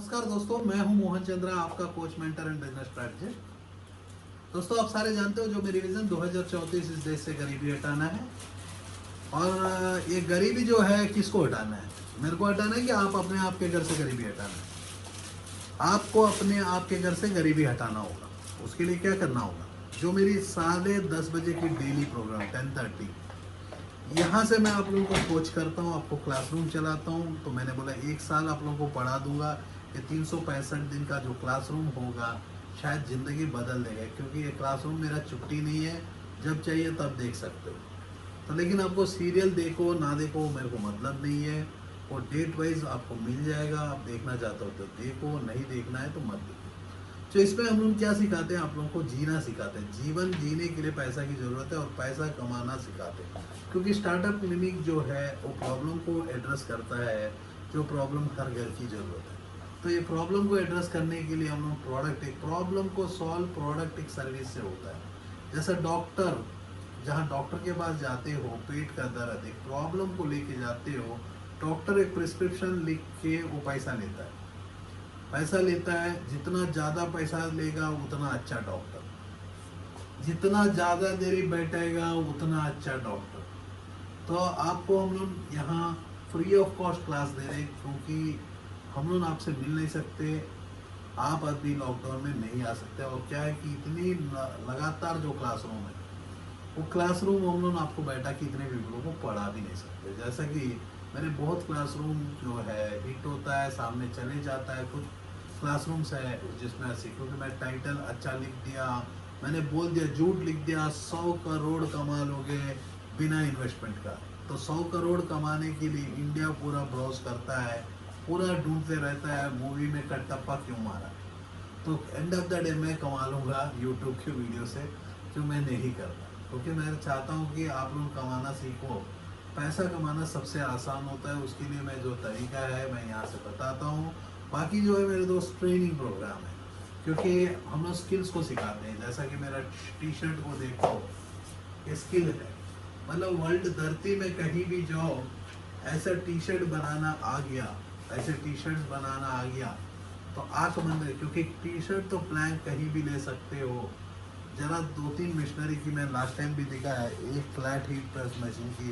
नमस्कार दोस्तों, मैं हूं मोहन चंद्रा, आपका coach, mentor and business strategist. दोस्तों, आप सारे जानते हो जो मेरी विजन 2034 इस देश से गरीबी हटाना है। और ये गरीबी जो है किसको हटाना है? मेरे को हटाना है कि आप अपने आप के घर से गरीबी हटाना है। आपको अपने आप के घर से गरीबी हटाना होगा। उसके लिए क्या करना होगा? जो मेरी 10:30 बजे की डेली प्रोग्राम 10:30, यहाँ से मैं आप लोगों को कोच करता हूँ, आपको क्लासरूम चलाता हूँ। तो मैंने बोला 1 साल आप लोगों को पढ़ा दूंगा। ये 365 दिन का जो क्लासरूम होगा शायद ज़िंदगी बदल देगा, क्योंकि ये क्लासरूम मेरा छुट्टी नहीं है, जब चाहिए तब देख सकते हो। तो लेकिन आपको सीरियल देखो ना देखो मेरे को मतलब नहीं है, वो डेट वाइज आपको मिल जाएगा। आप देखना चाहते हो तो देखो, नहीं देखना है तो मत देखो। तो इसमें हम लोग क्या सिखाते हैं? आप लोगों को जीना सिखाते हैं। जीवन जीने के लिए पैसा की ज़रूरत है और पैसा कमाना सिखाते हैं। क्योंकि स्टार्टअप क्लिनिक जो है वो प्रॉब्लम को एड्रेस करता है, जो प्रॉब्लम हर घर की ज़रूरत है। तो ये प्रॉब्लम को एड्रेस करने के लिए हम लोग प्रोडक्ट, एक प्रॉब्लम को सॉल्व प्रोडक्ट एक सर्विस से होता है। जैसा डॉक्टर, जहाँ डॉक्टर के पास जाते हो, पेट का दर्द, एक प्रॉब्लम को लेके जाते हो, डॉक्टर एक प्रिस्क्रिप्शन लिख के वो पैसा लेता है। पैसा लेता है, जितना ज़्यादा पैसा लेगा उतना अच्छा डॉक्टर, जितना ज़्यादा देरी बैठेगा उतना अच्छा डॉक्टर। तो आपको हम लोग यहाँ फ्री ऑफ कॉस्ट क्लास दे रहे हैं, क्योंकि हम लोग आपसे मिल नहीं सकते। आप अभी लॉकडाउन में नहीं आ सकते। और क्या है कि इतनी लगातार जो क्लासरूम है, वो क्लासरूम हम लोग आपको बैठा के इतने पीपलों को पढ़ा भी नहीं सकते। जैसा कि मैंने बहुत क्लासरूम जो है हिट होता है, सामने चले जाता है। कुछ क्लासरूम्स है जिसमें ऐसे, क्योंकि मैं टाइटल अच्छा लिख दिया, मैंने बोल दिया, झूठ लिख दिया, 100 करोड़ कमा लोगे बिना इन्वेस्टमेंट का। तो 100 करोड़ कमाने के लिए इंडिया पूरा ब्राउज करता है, पूरा ढूंढते रहता है मूवी में कटप्पा क्यों मारा। तो एंड ऑफ द डे मैं कमा लूँगा यूट्यूब की वीडियो से, जो मैं नहीं करता। क्योंकि मैं चाहता हूँ कि आप लोग कमाना सीखो। पैसा कमाना सबसे आसान होता है, उसके लिए मैं जो तरीका है मैं यहाँ से बताता हूँ। बाकी जो है मेरे दोस्त ट्रेनिंग प्रोग्राम है, क्योंकि हम लोग स्किल्स को सिखाते हैं। जैसा कि मेरा टी शर्ट को देखो, ये स्किल है। मतलब वर्ल्ड धरती में कहीं भी जाओ, ऐसा टी शर्ट बनाना आ गया, ऐसे टी शर्ट बनाना आ गया तो आंख बंद है। क्योंकि टी शर्ट तो प्लैंक कहीं भी ले सकते हो। जरा 2-3 मशीनरी की मैं लास्ट टाइम भी देखा है। एक फ्लैट हीट प्रेस मशीन की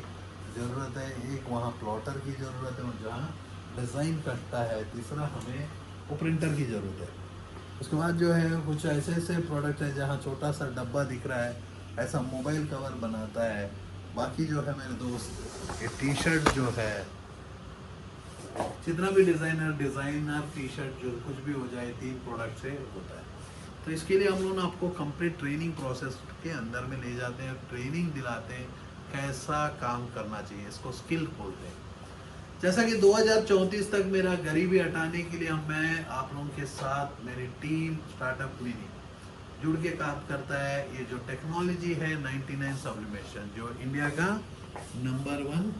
ज़रूरत है, एक वहाँ प्लॉटर की ज़रूरत है और जहाँ डिज़ाइन कटता है, तीसरा हमें वो प्रिंटर की ज़रूरत है। उसके बाद जो है कुछ ऐसे ऐसे प्रोडक्ट है जहाँ छोटा सा डब्बा दिख रहा है, ऐसा मोबाइल कवर बनाता है। बाकी जो है मेरे दोस्त, ये टी शर्ट जो है, जितना भी डिज़ाइनर टी शर्ट जो कुछ भी हो जाए, 3 प्रोडक्ट से होता है। तो इसके लिए हम लोग आपको कंप्लीट ट्रेनिंग प्रोसेस के अंदर में ले जाते हैं, ट्रेनिंग दिलाते हैं कैसा काम करना चाहिए। इसको स्किल बोलते हैं। जैसा कि 2034 तक मेरा गरीबी हटाने के लिए मैं आप लोगों के साथ, मेरी टीम स्टार्टअप क्लिनिक जुड़ के काम करता है। ये जो टेक्नोलॉजी है 99 सब्लिमेशन, जो इंडिया का नंबर 1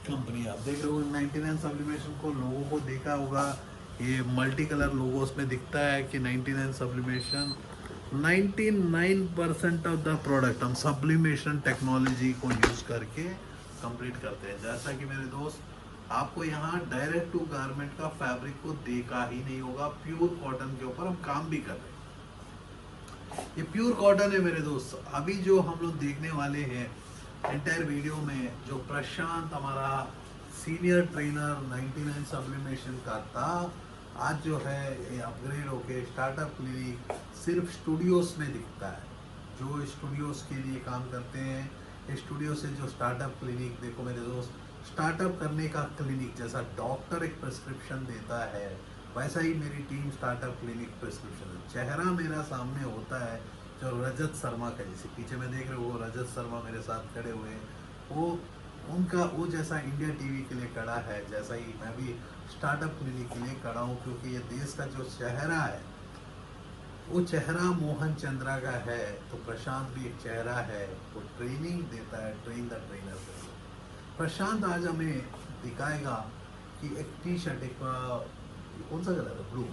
कंपनी, आप देख रहे हो 99 सब्लिमेशन को, लोगों को देखा होगा ये मल्टी कलर लोगो उसमें दिखता है कि 99 सब्लिमेशन। 99% ऑफ द प्रोडक्ट हम सब्लिमेशन टेक्नोलॉजी को यूज़ करके कंप्लीट करते हैं। जैसा कि मेरे दोस्त, आपको यहाँ डायरेक्ट टू गारमेंट का फैब्रिक को देखा ही नहीं होगा। प्योर कॉटन के ऊपर हम काम भी कर रहे हैं। ये प्योर कॉटन है मेरे दोस्त। अभी जो हम लोग देखने वाले हैं एंटायर वीडियो में, जो प्रशांत हमारा सीनियर ट्रेनर 99 सब्लिमेशन का था, आज जो है ये अपग्रेड होके स्टार्टअप क्लिनिक सिर्फ स्टूडियोज में दिखता है। जो स्टूडियोज के लिए काम करते हैं, स्टूडियो से जो स्टार्टअप क्लिनिक, देखो मेरे दोस्त, स्टार्टअप करने का क्लिनिक, जैसा डॉक्टर एक प्रिस्क्रिप्शन देता है, वैसा ही मेरी टीम स्टार्टअप क्लिनिक प्रिस्क्रिप्शन है। चेहरा मेरा सामने होता है, जो रजत शर्मा का, जैसे पीछे में देख रहे हो वो रजत शर्मा मेरे साथ खड़े हुए हैं, वो उनका वो जैसा इंडिया टीवी के लिए खड़ा है, जैसा ही मैं भी स्टार्टअप क्लिनिक के लिए खड़ा हूँ। क्योंकि ये देश का जो चेहरा है, वो चेहरा मोहन चंद्रा का है, तो प्रशांत भी एक चेहरा है। वो ट्रेनिंग देता है, ट्रेन द ट्रेनर। प्रशांत आज हमें दिखाएगा कि एक टी शर्ट, एक कौन सा कलर है, ब्लू,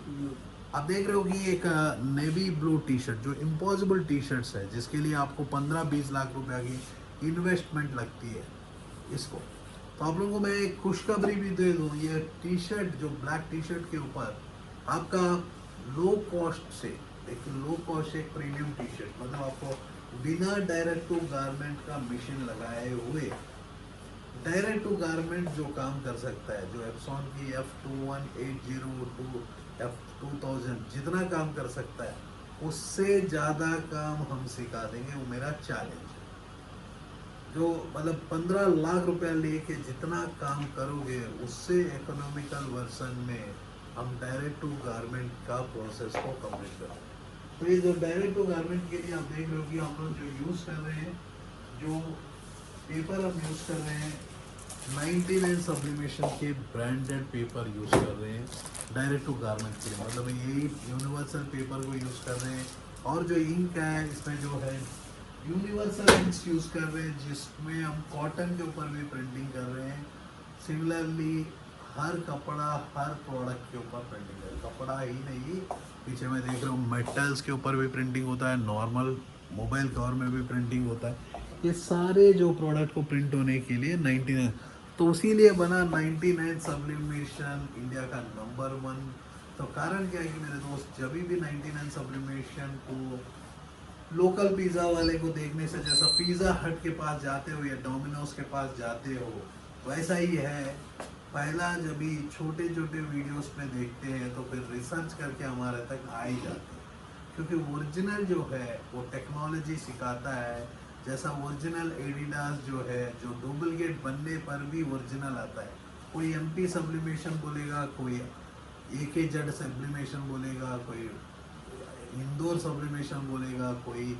आप देख रहे हो कि एक नेवी ब्लू टी शर्ट, जो इम्पॉसिबल टी शर्ट्स है, जिसके लिए आपको 15-20 लाख रुपया की इन्वेस्टमेंट लगती है इसको। तो आप लोगों को मैं एक खुशखबरी भी दे दूँ, ये टी शर्ट जो ब्लैक टी शर्ट के ऊपर आपका लो कॉस्ट से एक लो कॉस्ट एक प्रीमियम टी शर्ट, मतलब आपको बिना डायरेक्ट टू गारमेंट का मशीन लगाए हुए डायरेक्ट टू गारमेंट जो काम कर सकता है, जो एप्सॉन की F2180 F2000 जितना काम कर सकता है उससे ज़्यादा काम हम सिखा देंगे। वो मेरा चैलेंज है। जो मतलब 15 लाख रुपया लेके जितना काम करोगे उससे इकोनॉमिकल वर्जन में हम डायरेक्ट टू गारमेंट का प्रोसेस को कंप्लीट करेंगे। तो ये जो डायरेक्ट टू गारमेंट के लिए आप देख रहे हो कि हम लोग जो यूज़ कर रहे हैं, जो पेपर हम यूज़ कर रहे हैं 99 सब्लिमेशन के ब्रांडेड पेपर यूज़ कर रहे हैं डायरेक्ट टू गारमेंट के लिए, मतलब यही यूनिवर्सल पेपर को यूज़ कर रहे हैं। और जो इंक है इसमें जो है यूनिवर्सल इंक्स यूज़ कर रहे हैं, जिसमें हम कॉटन के ऊपर भी प्रिंटिंग कर रहे हैं। सिमिलरली हर कपड़ा हर प्रोडक्ट के ऊपर प्रिंटिंग है, कपड़ा ही नहीं, पीछे मैं देख रहा हूँ मेटल्स के ऊपर भी प्रिंटिंग होता है, नॉर्मल मोबाइल कवर में भी प्रिंटिंग होता है। ये सारे जो प्रोडक्ट को प्रिंट होने के लिए 99, तो इसीलिए बना 99 सब्लिमेशन इंडिया का नंबर 1। तो कारण क्या है कि मेरे दोस्त जब भी 99 सब्लिमेशन को लोकल पिज़्ज़ा वाले को देखने से, जैसा पिज़्ज़ा हट के पास जाते हो या डोमिनोज के पास जाते हो वैसा ही है। पहला जब भी छोटे छोटे वीडियोस में देखते हैं तो फिर रिसर्च करके हमारे तक आ ही जाते हैं, क्योंकि ओरिजिनल जो है वो टेक्नोलॉजी सिखाता है। जैसा ओरिजिनल एडिडास जो है, जो डुप्लीकेट बनने पर भी ओरिजिनल आता है। कोई एमपी सब्लिमेशन बोलेगा, कोई एके जेड सब्लिमेशन बोलेगा, कोई इंदौर सब्लिमेशन बोलेगा, कोई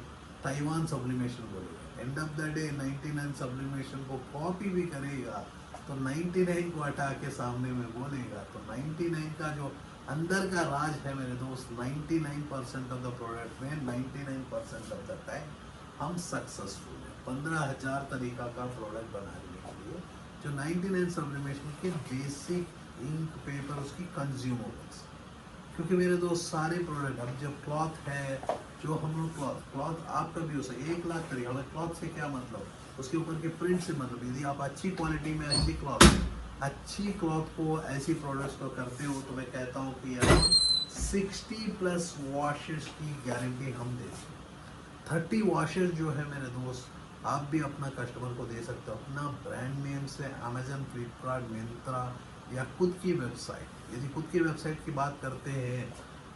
ताइवान सब्लिमेशन बोलेगा। End of the day 99 sublimation को कॉपी भी करेगा तो 99 को हटा के सामने में बोलेगा, तो 99 का जो अंदर का राज है मेरे दोस्त, 99% ऑफ द प्रोडक्ट में 99% ऑफ द टाइम हम सक्सेसफुल हैं। 15,000 तरीका का प्रोडक्ट बनाने के लिए जो 99 सब्लिमेशन के बेसिक इंक पेपर उसकी कंज्यूमेबल्स, क्योंकि मेरे दोस्त सारे प्रोडक्ट, अब जब क्लॉथ है, जो हम लोग क्लॉथ आपका भी हो सकता है 1 लाख तरीका। हमें क्लॉथ से क्या मतलब, उसके ऊपर के प्रिंट से मतलब। यदि आप अच्छी क्वालिटी में अच्छी क्लॉथ को ऐसी प्रोडक्ट्स को करते हो तो मैं कहता हूँ कि यार 60+ वॉशेस की गारंटी हम देते हैं। 30 वॉशेस जो है मेरे दोस्त आप भी अपना कस्टमर को दे सकते हो, अपना ब्रांड नेम से अमेजन, फ्लिपकार्ट, मिंत्रा या खुद की वेबसाइट। यदि खुद की वेबसाइट की बात करते हैं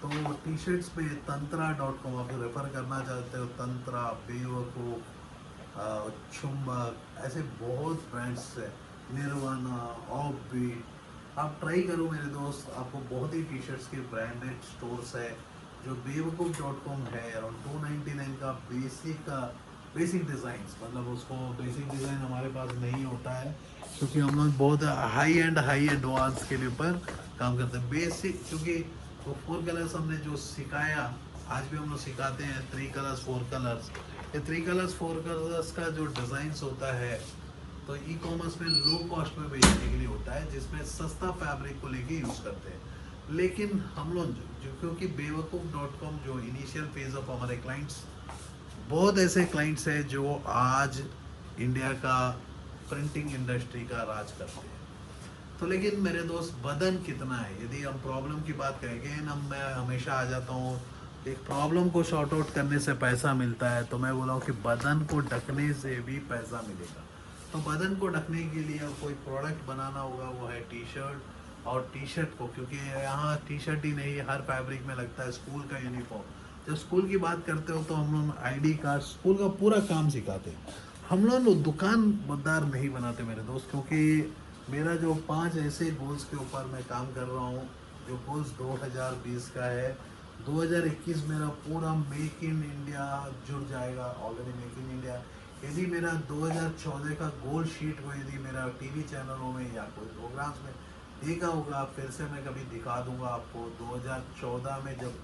तो टी शर्ट्स में tantra.com आप रेफ़र करना चाहते हो, तंत्रा, बेवकूफ़, चुंबक, ऐसे बहुत ब्रांड्स है, निर्वाणा, ऑफबीट। आप ट्राई करो मेरे दोस्त, आपको बहुत ही टी शर्ट्स के ब्रांडेड स्टोर्स है। जो बेवकूफ़.com है अराउंड 299 का बेसिक डिज़ाइंस, मतलब उसको बेसिक डिज़ाइन हमारे पास नहीं होता है, क्योंकि हम लोग बहुत हाई एडवांस के लिए ऊपर काम करते हैं। बेसिक, क्योंकि वो 4 कलर्स हमने जो सिखाया, आज भी हम लोग सिखाते हैं 3 कलर्स 4 कलर्स। ये 3 कलर्स 4 कलर्स का जो डिज़ाइंस होता है तो ई कॉमर्स में लो कॉस्ट में बेचने के लिए होता है, जिसमें सस्ता फैब्रिक को लेके यूज़ करते हैं। लेकिन हम लोग जो क्योंकि बेवकूफ़.com जो इनिशियल फेज ऑफ हमारे क्लाइंट्स, बहुत ऐसे क्लाइंट्स हैं जो आज इंडिया का प्रिंटिंग इंडस्ट्री का राज करते हैं। तो लेकिन मेरे दोस्त बदन कितना है, यदि हम प्रॉब्लम की बात करेंगे ना, मैं हमेशा आ जाता हूँ एक प्रॉब्लम को शॉर्ट आउट करने से पैसा मिलता है, तो मैं बोला हूँ कि बदन को ढकने से भी पैसा मिलेगा। तो बदन को ढकने के लिए कोई प्रोडक्ट बनाना होगा, वो है टी शर्ट। और टी शर्ट को, क्योंकि यहाँ टी शर्ट ही नहीं हर फैब्रिक में लगता है, स्कूल का यूनिफॉर्म, जब स्कूल की बात करते हो तो हम लोग आईडी कार्ड, स्कूल का पूरा काम सिखाते हैं। हम लोग दुकानदार नहीं बनाते मेरे दोस्त, क्योंकि मेरा जो 5 ऐसे गोल्स के ऊपर मैं काम कर रहा हूँ, जो गोल्स 2020 का है। 2021 मेरा पूरा मेक इन इंडिया जुड़ जाएगा, ऑलरेडी मेक इन इंडिया। यदि मेरा 2014 का गोल शीट को यदि मेरा टीवी चैनलों में या कोई प्रोग्राम्स में देखा होगा, फिर से मैं कभी दिखा दूंगा आपको। 2014 में जब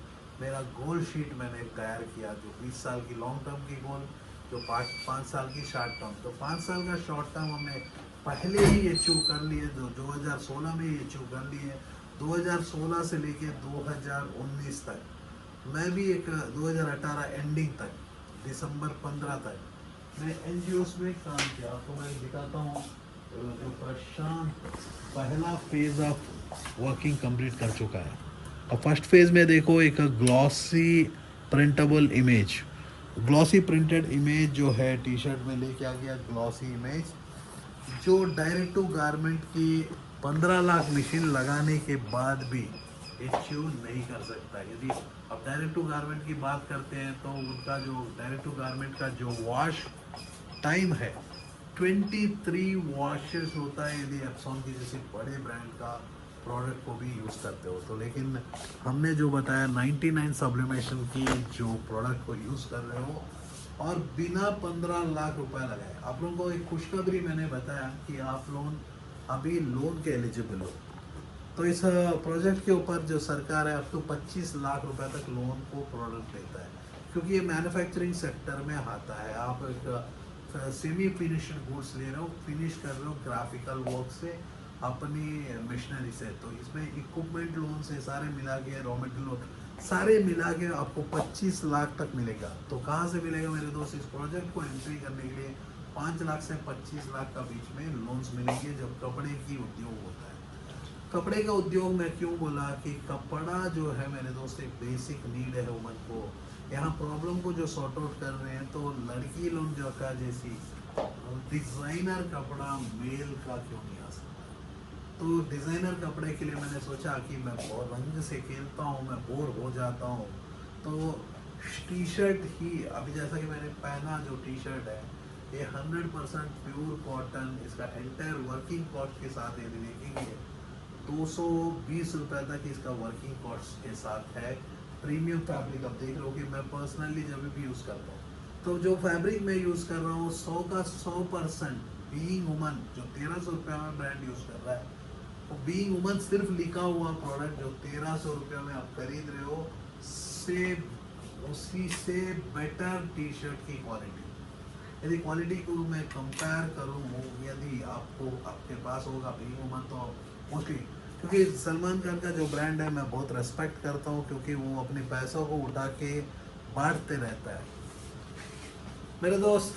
मेरा गोल शीट मैंने तैयार किया, जो 20 साल की लॉन्ग टर्म की गोल, जो 5 साल की शॉर्ट टर्म, तो 5 साल का शॉर्ट टर्म हमने पहले ही अचीव कर लिए, जो 2016 में ही अचीव कर लिए। 2016 से लेके 2019 तक मैं भी एक 2018 एंडिंग तक, दिसंबर 15 तक मैं एनजीओस में काम किया। तो मैं दिखाता हूँ जो प्रशांत पहला फेज ऑफ वर्किंग कंप्लीट कर चुका है। और फर्स्ट फेज़ में देखो एक glossy printable image, glossy printed image जो है टी शर्ट में लेके आ गया, ग्लॉसी इमेज जो डायरेक्ट टू गारमेंट की 15 लाख मशीन लगाने के बाद भी अचीव नहीं कर सकता। यदि अब डायरेक्ट टू गारमेंट की बात करते हैं तो उनका जो डायरेक्ट टू गारमेंट का जो वॉश टाइम है 23 वॉशेस होता है यदि एप्सॉन की जैसे बड़े ब्रांड का प्रोडक्ट को भी यूज़ करते हो तो। लेकिन हमने जो बताया 99 सब्लिमेशन की जो प्रोडक्ट को यूज़ कर रहे हो और बिना 15 लाख रुपए लगाए। आप लोगों को एक खुशखबरी मैंने बताया कि आप लोग अभी लोन के एलिजिबल हो, तो इस प्रोजेक्ट के ऊपर जो सरकार है अब तो 25 लाख रुपए तक लोन को प्रोडक्ट देता है, क्योंकि ये मैन्युफैक्चरिंग सेक्टर में आता है। आप एक सेमी फिनिश्ड गुड्स ले रहे हो, फिनिश कर रहे हो ग्राफिकल वर्क से अपनी मशीनरी से, तो इसमें इक्विपमेंट लोन से सारे मिला के रॉ मटेरियल लोन सारे मिला के आपको 25 लाख तक मिलेगा। तो कहाँ से मिलेगा मेरे दोस्त? इस प्रोजेक्ट को एंट्री करने के लिए 5 लाख से 25 लाख का बीच में लोन्स मिलेंगे जब कपड़े की उद्योग होता है। कपड़े का उद्योग में क्यों बोला कि कपड़ा जो है मेरे दोस्त एक बेसिक नीड है वुमन को। यहाँ प्रॉब्लम को जो सॉर्ट आउट कर रहे हैं तो लड़की लोग जो का जैसी डिज़ाइनर कपड़ा मेल का क्यों नहीं आ सकता। तो डिज़ाइनर कपड़े के लिए मैंने सोचा कि मैं बहुत रंग से खेलता हूँ, मैं बोर हो जाता हूँ, तो टी शर्ट ही अभी जैसा कि मैंने पहना जो टी शर्ट है ये 100% प्योर कॉटन, इसका एंटायर वर्किंग कॉस्ट के साथ यदि देखेंगे 220 रुपये तक इसका वर्किंग कॉस्ट के साथ है। प्रीमियम फैब्रिक अब देख लो कि मैं पर्सनली जब भी यूज़ करता हूँ तो जो फैब्रिक मैं यूज़ कर रहा हूँ 100 का 100% बीइंग वुमन जो 1300 रुपये में ब्रांड यूज़ कर रहा है, तो बीइंग वुमन सिर्फ लिखा हुआ प्रोडक्ट जो 1300 रुपये में आप खरीद रहे हो से उसी से बेटर टी शर्ट की क्वालिटी। यदि क्वालिटी को मैं कंपेयर करूँ यदि आपको आपके पास होगा बीइंग वुमन तो मोस्टली, क्योंकि सलमान खान का जो ब्रांड है मैं बहुत रेस्पेक्ट करता हूँ क्योंकि वो अपने पैसों को उठा के बांटते रहता है। मेरे दोस्त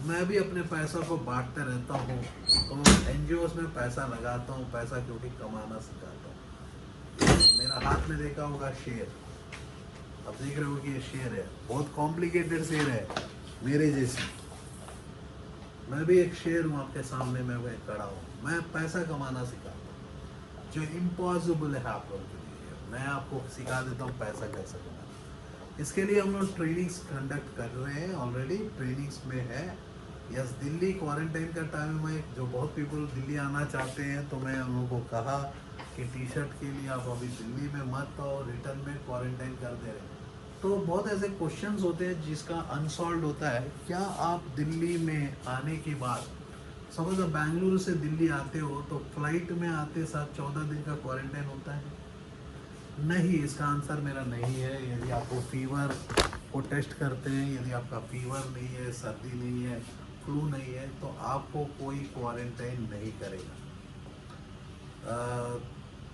मैं भी अपने पैसों को बांटते रहता हूँ, तो एनजीओस में पैसा लगाता हूँ, पैसा क्योंकि कमाना सिखाता हूँ। मेरा हाथ में देखा होगा शेर, अब देख रहे हो कि ये शेर है, बहुत कॉम्प्लिकेटेड शेर है मेरे जैसी। मैं भी एक शेर हूँ आपके सामने, मैं खड़ा हूँ। मैं पैसा कमाना सिखाता हूँ जो इम्पॉसिबल है आप लोगों के लिए, मैं आपको सिखा देता हूँ पैसा कैसे कमाना। इसके लिए हम लोग ट्रेनिंग्स कंडक्ट कर रहे हैं, ऑलरेडी ट्रेनिंग्स में है। यस, दिल्ली क्वारंटाइन का टाइम में जो बहुत पीपल दिल्ली आना चाहते हैं तो मैं उन लोगों को कहा कि टी शर्ट के लिए आप अभी दिल्ली में मत आओ, रिटर्न में क्वारंटाइन कर दे रहे। तो बहुत ऐसे क्वेश्चंस होते हैं जिसका अनसॉल्व होता है। क्या आप दिल्ली में आने के बाद सपोज आप बेंगलुरु से दिल्ली आते हो तो फ्लाइट में आते साथ 14 दिन का क्वारंटाइन होता है? नहीं, इसका आंसर मेरा नहीं है। यदि आपको फीवर को टेस्ट करते हैं, यदि आपका फीवर नहीं है, सर्दी नहीं है, फ्लू नहीं है, तो आपको कोई क्वारंटाइन नहीं करेगा।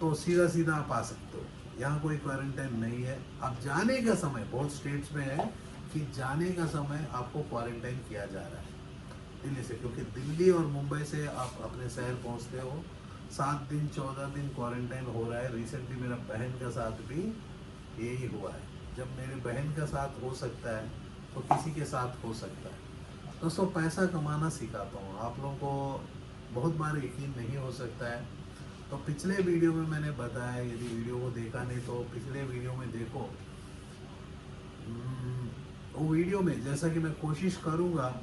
तो सीधा सीधा आप आ सकते हो, यहाँ कोई क्वारंटाइन नहीं है। अब जाने का समय बहुत स्टेट्स में है कि जाने का समय आपको क्वारंटाइन किया जा रहा है दिल्ली से, क्योंकि दिल्ली और मुंबई से आप अपने शहर पहुँचते हो 7 दिन 14 दिन क्वारंटाइन हो रहा है। रिसेंटली मेरा बहन का साथ भी यही हुआ है। जब मेरे बहन का साथ हो सकता है तो किसी के साथ हो सकता है। दोस्तों पैसा कमाना सिखाता हूँ, आप लोगों को बहुत बार यकीन नहीं हो सकता है। तो पिछले वीडियो में मैंने बताया, यदि वीडियो को देखा नहीं तो पिछले वीडियो में देखो। वो वीडियो में जैसा कि मैं कोशिश करूँगा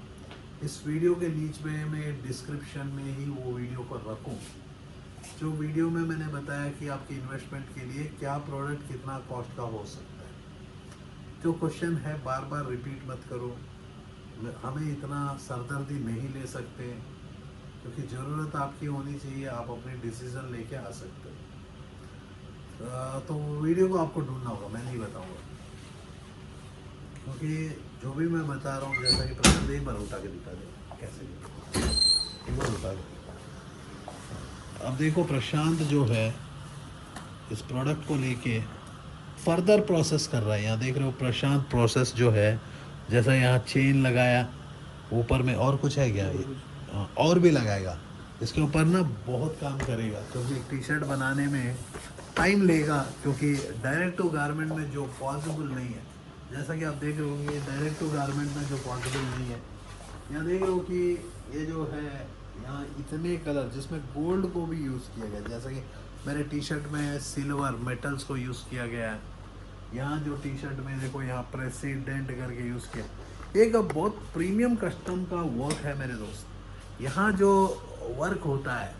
इस वीडियो के नीचे में मैं डिस्क्रिप्शन में ही वो वीडियो को रखूँ, जो वीडियो में मैंने बताया कि आपकी इन्वेस्टमेंट के लिए क्या प्रोडक्ट कितना कॉस्ट का हो सकता है। जो क्वेश्चन है बार बार रिपीट मत करो, हमें इतना सरदर्दी नहीं ले सकते, क्योंकि ज़रूरत आपकी होनी चाहिए, आप अपने डिसीज़न लेके आ सकते हो। तो वीडियो को आपको ढूंढना होगा, मैं नहीं बताऊंगा, क्योंकि जो भी मैं बता रहा हूँ जैसा कि प्रशांत एक बार उठा के दिखा दे, कैसे एक बार उठा के। अब देखो प्रशांत जो है इस प्रोडक्ट को लेके फर्दर प्रोसेस कर रहा है। यहाँ देख रहे हो प्रशांत प्रोसेस जो है, जैसा यहाँ चेन लगाया, ऊपर में और कुछ है क्या? और भी लगाएगा इसके ऊपर ना, बहुत काम करेगा, क्योंकि एक टी शर्ट बनाने में टाइम लेगा, क्योंकि डायरेक्ट टू गारमेंट में जो पॉसिबल नहीं है, जैसा कि आप देख रहे होंगे डायरेक्ट टू गारमेंट में जो पॉसिबल नहीं है, यहाँ देख रहे हो कि ये जो है यहाँ इतने कलर जिसमें गोल्ड को भी यूज़ किया गया, जैसा कि मेरे टी शर्ट में सिल्वर मेटल्स को यूज़ किया गया है, यहाँ जो टी शर्ट में देखो यहाँ प्रेसिडेंट करके यूज़ किया, एक बहुत प्रीमियम कस्टम का वर्क है मेरे दोस्त। यहाँ जो वर्क होता है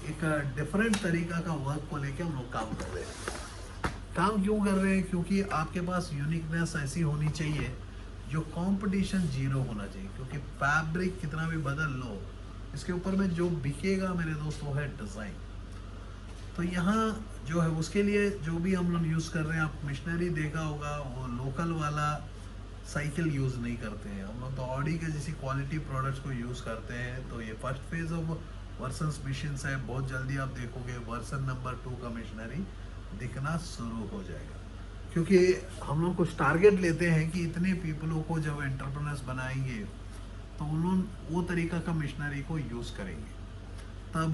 एक डिफरेंट तरीका का वर्क को लेके हम लोग काम कर रहे हैं। काम क्यों कर रहे हैं? क्योंकि आपके पास यूनिकनेस ऐसी होनी चाहिए जो कंपटीशन जीरो होना चाहिए, क्योंकि फैब्रिक कितना भी बदल लो इसके ऊपर में जो बिकेगा मेरे दोस्त वो है डिज़ाइन। तो यहाँ जो है उसके लिए जो भी हम लोग यूज़ कर रहे हैं, आप मशीनरी देखा होगा वो लोकल वाला साइकिल यूज़ नहीं करते हैं हम लोग, तो ऑडी के जैसी क्वालिटी प्रोडक्ट्स को यूज़ करते हैं। तो ये first phase of versions machines है, बहुत जल्दी आप देखोगे वर्सन नंबर 2 का मशीनरी दिखना शुरू हो जाएगा, क्योंकि हम लोग कुछ टारगेट लेते हैं कि इतने पीपलों को जब एंटरप्रेन्योर्स बनाएंगे तो उन लोग वो तरीका का मशीनरी को यूज़ करेंगे। तब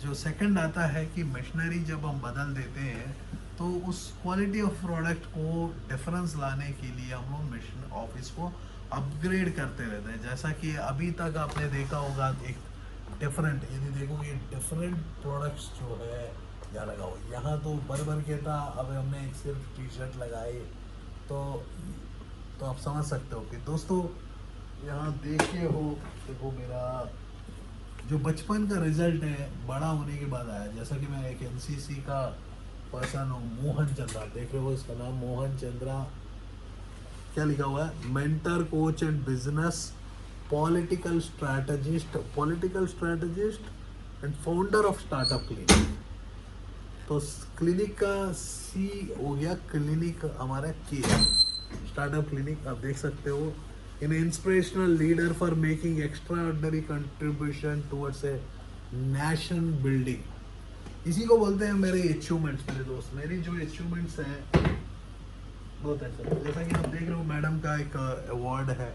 जो सेकंड आता है कि मशीनरी जब हम बदल देते हैं तो उस क्वालिटी ऑफ प्रोडक्ट को डिफरेंस लाने के लिए हम लोग मशीन ऑफिस को अपग्रेड करते रहते हैं। जैसा कि अभी तक आपने देखा होगा एक डिफरेंट, यदि देखोगे डिफरेंट प्रोडक्ट्स जो है यहाँ लगा हो, यहाँ तो भर के था, अब हमने एक सिर्फ टी शर्ट लगाए तो आप समझ सकते हो कि दोस्तों यहाँ देखे हो, देखो मेरा जो बचपन का रिजल्ट है बड़ा होने के बाद आया। जैसा कि मैं एक एनसीसी का पर्सन हूँ, मोहन चंद्रा, देख रहे हो इसका नाम मोहन चंद्रा, क्या लिखा हुआ है, mentor coach and business political strategist and founder of startup clinic. तो क्लिनिक का सी हो गया, क्लिनिक हमारा के स्टार्टअप क्लिनिक, आप देख सकते हो, in inspirational leader for making extraordinary contribution towards a nation building. इसी को बोलते हैं मेरे अचीवमेंट्स मेरे दोस्त। मेरी जो अचीवमेंट्स हैं बहुत अच्छा, जैसा कि आप देख रहे हो मैडम का एक अवार्ड है।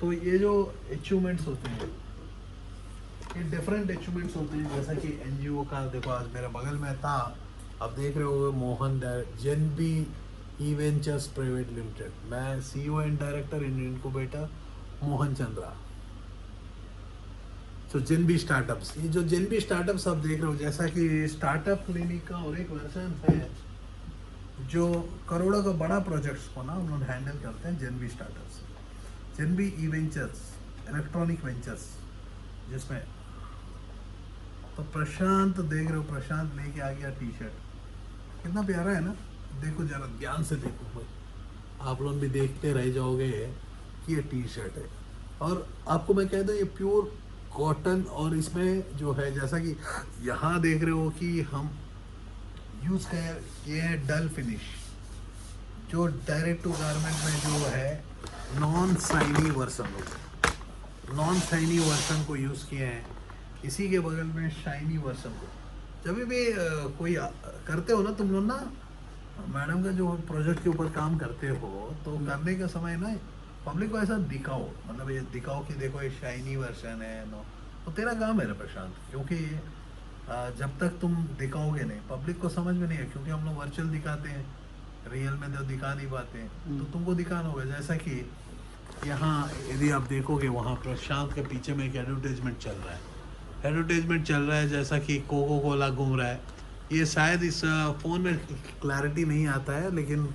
तो ये जो अचीवमेंट्स होते हैं ये डिफरेंट अचीवमेंट्स होते हैं, जैसा कि एनजीओ का देखो आज मेरे बगल में था, आप देख रहे हो मोहन जेनबी ई वेंचर्स प्राइवेट लिमिटेड, मैं CEO and director in incubator Mohan Chandra. तो जेनबी स्टार्टअप्स, ये जो जेनबी स्टार्टअप्स आप देख रहे हो, जैसा कि स्टार्टअप क्लिनिक का और एक वर्जन है जो करोड़ों का बड़ा प्रोजेक्ट्स को ना हम लोग हैंडल करते हैं, जेनबी स्टार्टअप्स, जेनबी ई वेंचर्स इलेक्ट्रॉनिक वेंचर्स, जिसमें तो प्रशांत देख रहे हो, प्रशांत लेके आ गया टी शर्ट, कितना प्यारा है ना, देखो जरा ध्यान से देखो भाई, आप लोग भी देखते रह जाओगे कि ये टी शर्ट है। और आपको मैं कह दूं ये प्योर कॉटन, और इसमें जो है जैसा कि यहाँ देख रहे हो कि हम यूज़ कर ये है डल फिनिश, जो डायरेक्ट टू गारमेंट में जो है नॉन शाइनी वर्सन होता है, नॉन शाइनी वर्सन को यूज़ किए हैं। इसी के बगल में शाइनी वर्सन को जब भी कोई करते हो ना तुम लोग ना, मैडम का जो प्रोजेक्ट के ऊपर काम करते हो तो करने का समय ना पब्लिक को ऐसा दिखाओ, मतलब ये दिखाओ कि देखो ये शाइनी वर्जन है नो, तो तेरा काम है ना प्रशांत, क्योंकि जब तक तुम दिखाओगे नहीं पब्लिक को समझ में नहीं है, क्योंकि हम लोग वर्चुअल दिखाते हैं, रियल में तो दिखा नहीं पाते हैं, तो तुमको दिखाना होगा। जैसा कि यहाँ यदि आप देखोगे वहाँ प्रशांत के पीछे में एक एडवर्टाइजमेंट चल रहा है, जैसा कि कोको कोला घूम रहा है। ये शायद इस फ़ोन में क्लैरिटी नहीं आता है, लेकिन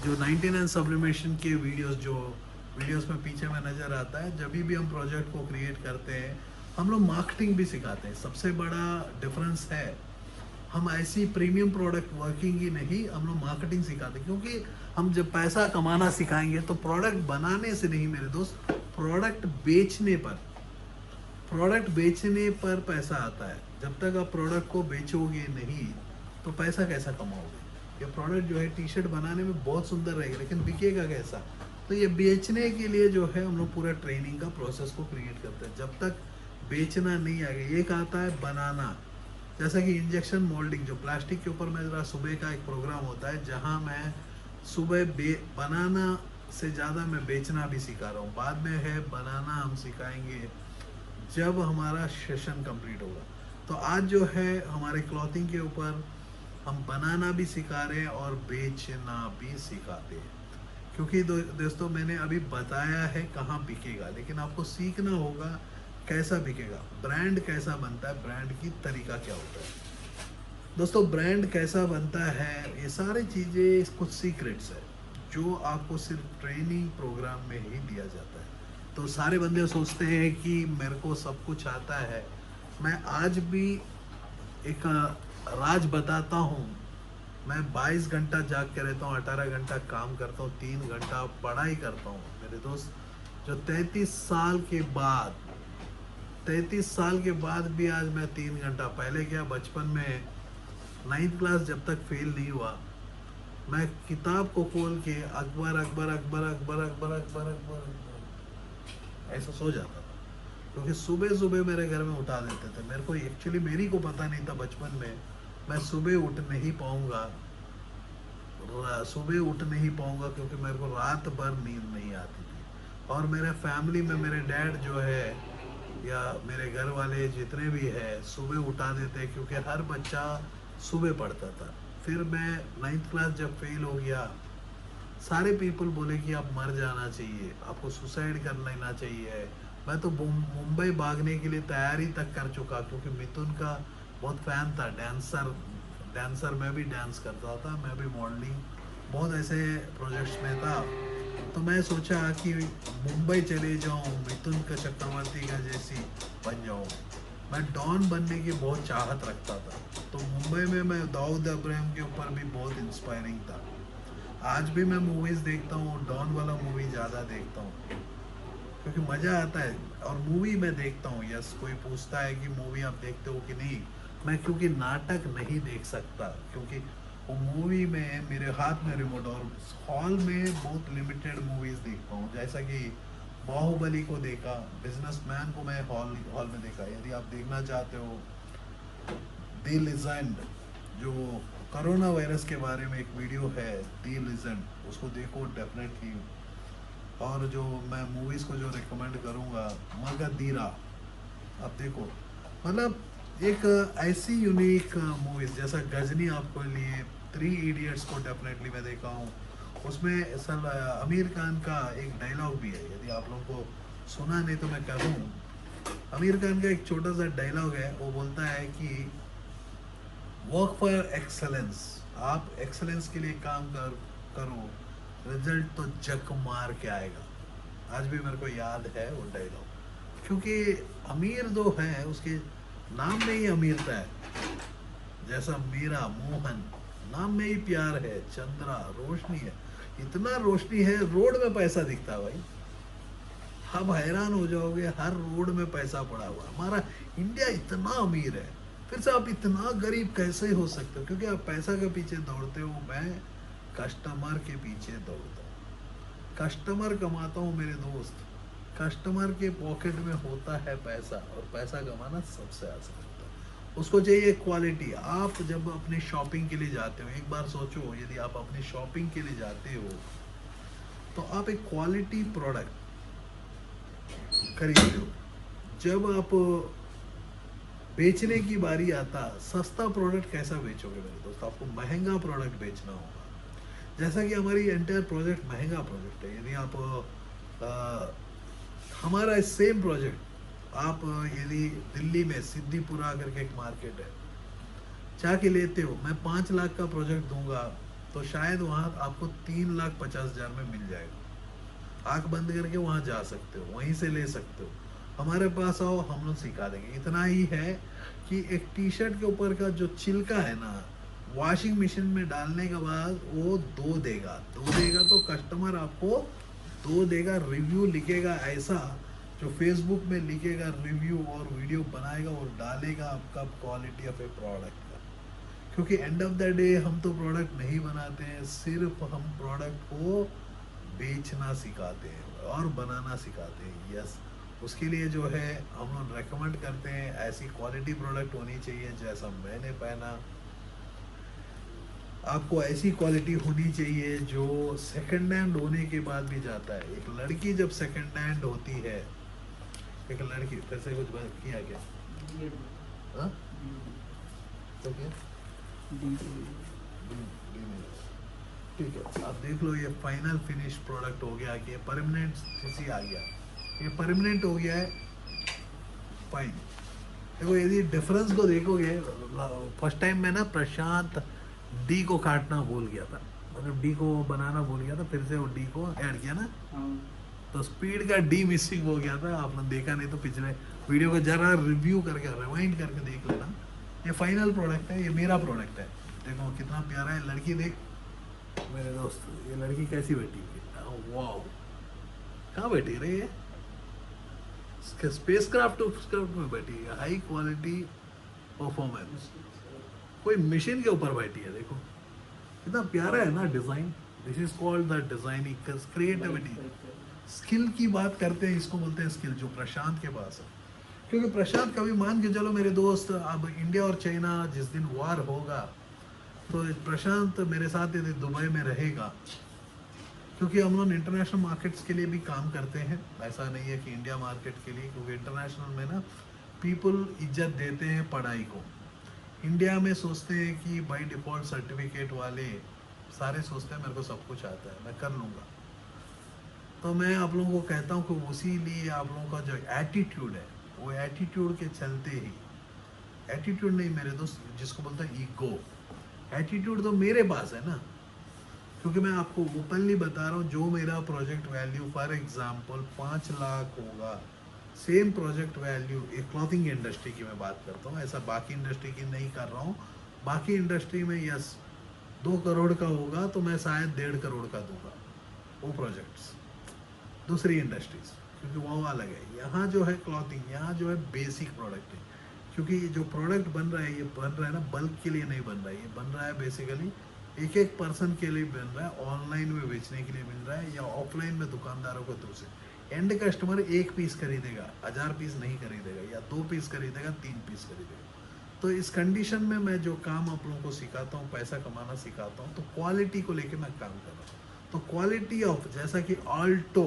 जो 99 सब्लिमेशन के वीडियोस में पीछे में नज़र आता है, जब भी हम प्रोजेक्ट को क्रिएट करते हैं हम लोग मार्केटिंग भी सिखाते हैं। सबसे बड़ा डिफरेंस है, हम ऐसी प्रीमियम प्रोडक्ट वर्किंग ही नहीं, हम लोग मार्केटिंग सिखाते हैं, क्योंकि हम जब पैसा कमाना सिखाएंगे तो प्रोडक्ट बनाने से नहीं मेरे दोस्त, प्रोडक्ट बेचने पर पैसा आता है। जब तक आप प्रोडक्ट को बेचोगे नहीं तो पैसा कैसा कमाओगे। ये प्रोडक्ट जो है टी शर्ट बनाने में बहुत सुंदर रहेगा, लेकिन बिकेगा कैसा, तो ये बेचने के लिए जो है हम लोग पूरा ट्रेनिंग का प्रोसेस को क्रिएट करते हैं। जब तक बेचना नहीं आएगा, एक आता है बनाना, जैसा कि इंजेक्शन मोल्डिंग, जो प्लास्टिक के ऊपर मेरा सुबह का एक प्रोग्राम होता है जहाँ मैं सुबह बनाना से ज़्यादा मैं बेचना भी सिखा रहा हूँ। बाद में है बनाना हम सिखाएंगे जब हमारा सेशन कंप्लीट होगा। तो आज जो है हमारे क्लॉथिंग के ऊपर हम बनाना भी सिखा रहे हैं और बेचना भी सिखाते हैं। क्योंकि दोस्तों मैंने अभी बताया है कहाँ बिकेगा, लेकिन आपको सीखना होगा कैसा बिकेगा, ब्रांड कैसा बनता है, ब्रांड की तरीका क्या होता है। दोस्तों ब्रांड कैसा बनता है, ये सारी चीज़ें कुछ सीक्रेट्स है जो आपको सिर्फ ट्रेनिंग प्रोग्राम में ही दिया जाता है। तो सारे बंदे सोचते हैं कि मेरे को सब कुछ आता है। मैं आज भी एक राज बताता हूँ। मैं 22 घंटा जाग के रहता हूँ, 18 घंटा काम करता हूँ, 3 घंटा पढ़ाई करता हूँ मेरे दोस्त। जो 33 साल के बाद भी आज मैं 3 घंटा, पहले क्या बचपन में 9th क्लास जब तक फेल नहीं हुआ, मैं किताब को खोल के अकबर अकबर अकबर अकबर अकबर अकबर अकबर ऐसा सो जाता था। क्योंकि सुबह सुबह मेरे घर में उठा देते थे। मेरे को एक्चुअली मेरी को पता नहीं था बचपन में मैं सुबह उठ नहीं पाऊंगा, क्योंकि मेरे को रात भर नींद नहीं आती थी। और मेरे फैमिली में मेरे डैड जो है या मेरे घर वाले जितने भी है सुबह उठा देते, क्योंकि हर बच्चा सुबह पढ़ता था। फिर मैं 9th क्लास जब फेल हो गया, सारे पीपल बोले कि आप मर जाना चाहिए, आपको सुसाइड कर लेना चाहिए। मैं तो मुंबई भागने के लिए तैयारी तक कर चुका, क्योंकि मिथुन का बहुत फैन था। डांसर मैं भी डांस करता था, मैं भी मॉडलिंग बहुत ऐसे प्रोजेक्ट्स में था। तो मैं सोचा कि मुंबई चले जाऊं, मिथुन का चक्रवर्ती का जैसी बन जाऊं। मैं डॉन बनने की बहुत चाहत रखता था। तो मुंबई में मैं दाऊद इब्राहिम के ऊपर भी बहुत इंस्पायरिंग था। आज भी मैं मूवीज़ देखता हूँ, डॉन वाला मूवी ज़्यादा देखता हूँ क्योंकि मज़ा आता है। और मूवी मैं देखता हूँ, यस कोई पूछता है कि मूवी आप देखते हो कि नहीं, मैं क्योंकि नाटक नहीं देख सकता, क्योंकि वो मूवी में मेरे हाथ में रिमोट, और हॉल में बहुत लिमिटेड मूवीज़ देखता हूँ। जैसा कि बाहुबली को देखा, बिजनेसमैन को मैं हॉल में देखा। यदि आप देखना चाहते हो दी लिजेंड, जो कोरोना वायरस के बारे में एक वीडियो है दी लिजेंड, उसको देखो डेफिनेटली। और जो मैं मूवीज़ को जो रिकमेंड करूँगा मगधीरा, आप देखो। मतलब एक ऐसी यूनिक मूवीज़ जैसा गजनी आपको लिए, 3 इडियट्स को डेफिनेटली मैं देखा हूँ। उसमें सर आमिर खान का एक डायलॉग भी है, यदि आप लोगों को सुना नहीं तो मैं कहूँ। आमिर खान का एक छोटा सा डायलॉग है, वो बोलता है कि वर्क फॉर एक्सेलेंस, आप एक्सेलेंस के लिए काम करो, रिजल्ट तो जग मार के आएगा। आज भी मेरे को याद है वो डायलॉग, क्योंकि अमीर जो है उसके नाम में ही अमीरता है। जैसा मीरा मोहन, नाम में ही प्यार है, चंद्रा रोशनी है, इतना रोशनी है, रोड में पैसा दिखता है भाई। आप हैरान हो जाओगे, हर रोड में पैसा पड़ा हुआ। हमारा इंडिया इतना अमीर है, फिर से आप इतना गरीब कैसे हो सकते हो? क्योंकि आप पैसा के पीछे दौड़ते हो, मैं कस्टमर के पीछे दौड़ता हूँ। कस्टमर कमाता हूँ मेरे दोस्त। कस्टमर के पॉकेट में होता है पैसा, और पैसा कमाना सबसे आसान होता है। उसको चाहिए क्वालिटी। आप जब अपने शॉपिंग के लिए जाते हो, एक बार सोचो, यदि आप अपनी शॉपिंग के लिए जाते हो तो आप एक क्वालिटी प्रोडक्ट खरीदते हो। जब आप बेचने की बारी आता, सस्ता प्रोडक्ट कैसा बेचोगे मेरे दोस्त? आपको महंगा प्रोडक्ट बेचना होगा। जैसा कि हमारी एंटायर प्रोजेक्ट महंगा प्रोजेक्ट है। यदि आप हमारा सेम प्रोजेक्ट आप यदि दिल्ली में सिद्दीपुरा करके एक मार्केट है, जाके लेते हो, मैं 5 लाख का प्रोजेक्ट दूंगा तो शायद वहाँ आपको 3,50,000 में मिल जाएगा। आंख बंद करके वहाँ जा सकते हो, वहीं से ले सकते हो। हमारे पास आओ, हम लोग सिखा देंगे। इतना ही है कि एक टी शर्ट के ऊपर का जो छिलका है ना, वॉशिंग मशीन में डालने के बाद वो धो देगा तो कस्टमर आपको धो देगा, रिव्यू लिखेगा ऐसा, जो फेसबुक में लिखेगा रिव्यू और वीडियो बनाएगा और डालेगा आपका क्वालिटी ऑफ ए प्रोडक्ट का। क्योंकि एंड ऑफ द डे हम तो प्रोडक्ट नहीं बनाते हैं, सिर्फ हम प्रोडक्ट को बेचना सिखाते हैं और बनाना सिखाते हैं। यस, उसके लिए जो है हम लोग रेकमेंड करते हैं ऐसी क्वालिटी प्रोडक्ट होनी चाहिए। जैसा मैंने पहना, आपको ऐसी क्वालिटी होनी चाहिए जो सेकंड हैंड होने के बाद भी जाता है। एक लड़की जब सेकंड हैंड होती है, एक लड़की, फिर से कुछ बात किया क्या? हाँ? तो क्या ठीक है, आप देख लो ये फाइनल फिनिश प्रोडक्ट हो गया कि परमानेंट सीसी आ गया, ये परमानेंट हो गया है। फाइन, देखो यदि डिफरेंस को देखोगे, फर्स्ट टाइम मैं ना प्रशांत डी को काटना भूल गया था, मतलब डी को बनाना भूल गया था, फिर से वो डी को ऐड किया ना, तो स्पीड का डी मिसिंग हो गया था। आपने देखा नहीं तो पिछले वीडियो को जरा रिव्यू करके रिवाइंड करके देख लेना। ये फाइनल प्रोडक्ट है, ये मेरा प्रोडक्ट है। देखो कितना प्यारा है, लड़की देख मेरे दोस्त, ये लड़की कैसी बैठी है, वाओ, कहाँ बैठी रही है, स्पेस क्राफ्ट में बैठी है, हाई क्वालिटी परफॉर्मेंस, कोई मशीन के ऊपर बैठी है। देखो कितना प्यारा है ना design. This is called the designing creativity. Skill की बात करते हैं, इसको बोलते हैं स्किल, जो प्रशांत के पास है। क्योंकि प्रशांत कभी मान के चलो मेरे दोस्त, अब इंडिया और चाइना जिस दिन वार होगा तो प्रशांत मेरे साथ यदि दुबई में रहेगा, क्योंकि हम लोग इंटरनेशनल मार्केट्स के लिए भी काम करते हैं। ऐसा नहीं है कि इंडिया मार्केट के लिए, क्योंकि इंटरनेशनल में ना पीपल इज्जत देते हैं पढ़ाई को। इंडिया में सोचते हैं कि बाय डिफ़ॉल्ट सर्टिफिकेट वाले सारे सोचते हैं मेरे को सब कुछ आता है, मैं कर लूँगा। तो मैं आप लोगों को कहता हूँ कि उसी लिए आप लोगों का जो एटीट्यूड है, वो एटीट्यूड के चलते ही, एटीट्यूड नहीं मेरे दोस्त, जिसको बोलते हैं ईगो, एटीट्यूड तो मेरे पास है ना। क्योंकि मैं आपको ओपनली बता रहा हूँ, जो मेरा project value for example 5 lakh होगा, सेम प्रोजेक्ट वैल्यू एक क्लॉथिंग इंडस्ट्री की मैं बात करता हूँ, ऐसा बाकी इंडस्ट्री की नहीं कर रहा हूँ। बाकी इंडस्ट्री में यस 2 करोड़ का होगा तो मैं शायद 1.5 करोड़ का दूंगा वो प्रोजेक्ट्स, दूसरी इंडस्ट्रीज, क्योंकि वो अलग है। यहाँ जो है क्लॉथिंग, यहाँ जो है बेसिक प्रोडक्ट है। क्योंकि ये जो प्रोडक्ट बन रहा है, ये बन रहा है ना बल्क के लिए नहीं बन रहा है, ये बन रहा है बेसिकली एक एक पर्सन के लिए बन रहा है, ऑनलाइन में बेचने के लिए बन रहा है, या ऑफलाइन में दुकानदारों को थ्रू से। एंड कस्टमर 1 पीस खरीदेगा, 1000 पीस नहीं खरीदेगा, या 2 पीस खरीदेगा, 3 पीस खरीदेगा। तो इस कंडीशन में मैं जो काम आप लोगों को सिखाता हूँ, पैसा कमाना सिखाता हूँ, तो क्वालिटी को लेके मैं काम कर रहा हूँ। तो क्वालिटी ऑफ, जैसा कि ऑल्टो,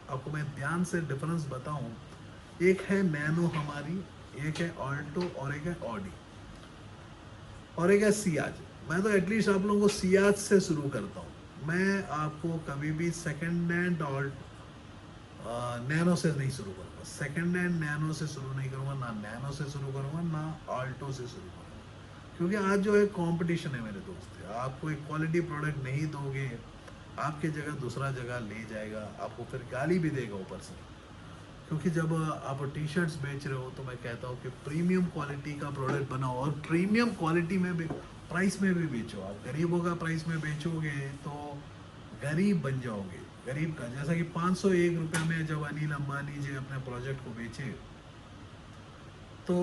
आपको मैं ध्यान से डिफरेंस बताऊं, एक है नैनो हमारी, एक है ऑल्टो, और एक है ऑडी, और एक है सियाज। मैं तो एटलीस्ट आप लोगों को सियाज से शुरू करता हूँ। मैं आपको कभी भी सेकंड हैंड और नैनो से नहीं शुरू करूँगा, सेकंड हैंड नैनो से शुरू नहीं करूँगा, ना नैनो से शुरू करूँगा, ना ऑल्टो से शुरू करूँगा। क्योंकि आज जो है कंपटीशन है मेरे दोस्त, आपको एक क्वालिटी प्रोडक्ट नहीं दोगे, आपके जगह दूसरा जगह ले जाएगा, आपको फिर गाली भी देगा ऊपर से। क्योंकि जब आप टी शर्ट्स बेच रहे हो तो मैं कहता हूँ कि प्रीमियम क्वालिटी का प्रोडक्ट बनाओ, और प्रीमियम क्वालिटी में भी, प्राइस में भी बेचो। आप गरीबों का प्राइस में बेचोगे तो गरीब बन जाओगे, गरीब का। जैसा कि 501 रुपये में जब अनिल अंबानी जी अपने प्रोजेक्ट को बेचे तो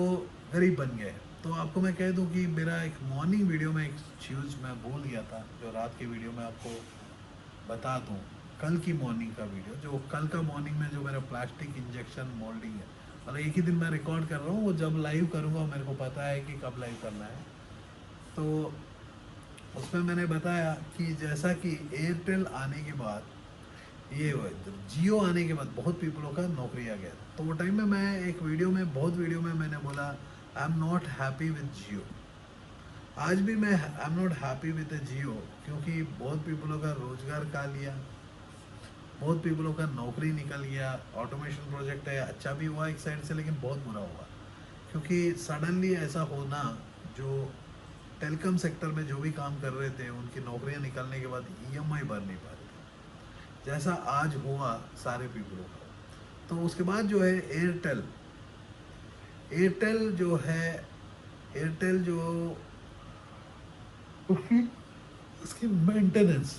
गरीब बन गए। तो आपको मैं कह दूं कि मेरा एक मॉर्निंग वीडियो में एक चीज़ मैं भूल गया था, जो रात की वीडियो में आपको बता दूं, कल की मॉर्निंग का वीडियो, जो कल का मॉर्निंग में जो मेरा प्लास्टिक इंजेक्शन मोल्डिंग है, मतलब एक ही दिन मैं रिकॉर्ड कर रहा हूँ, वो जब लाइव करूँगा मेरे को पता है कि कब लाइव करना है। तो उसमें मैंने बताया कि जैसा कि एयरटेल आने के बाद, ये जियो आने के बाद बहुत पीपलों का नौकरी आ गया। तो वो टाइम में मैं एक वीडियो में, बहुत वीडियो में मैंने बोला I am not happy with Jio. आज भी मैं I am not happy with Jio, क्योंकि बहुत पीपलों का रोजगार खा लिया, बहुत पीपलों का नौकरी निकल गया। ऑटोमेशन प्रोजेक्ट है, अच्छा भी हुआ एक साइड से, लेकिन बहुत बुरा हुआ। क्योंकि सडनली ऐसा होना, जो टेलीकॉम सेक्टर में जो भी काम कर रहे थे उनकी नौकरियां निकलने के बाद ईएमआई भर नहीं पा रहे थे, जैसा आज हुआ सारे पीपलों का। तो उसके बाद जो है एयरटेल, एयरटेल जो है, एयरटेल जो उसकी उसकी मेंटेनेंस,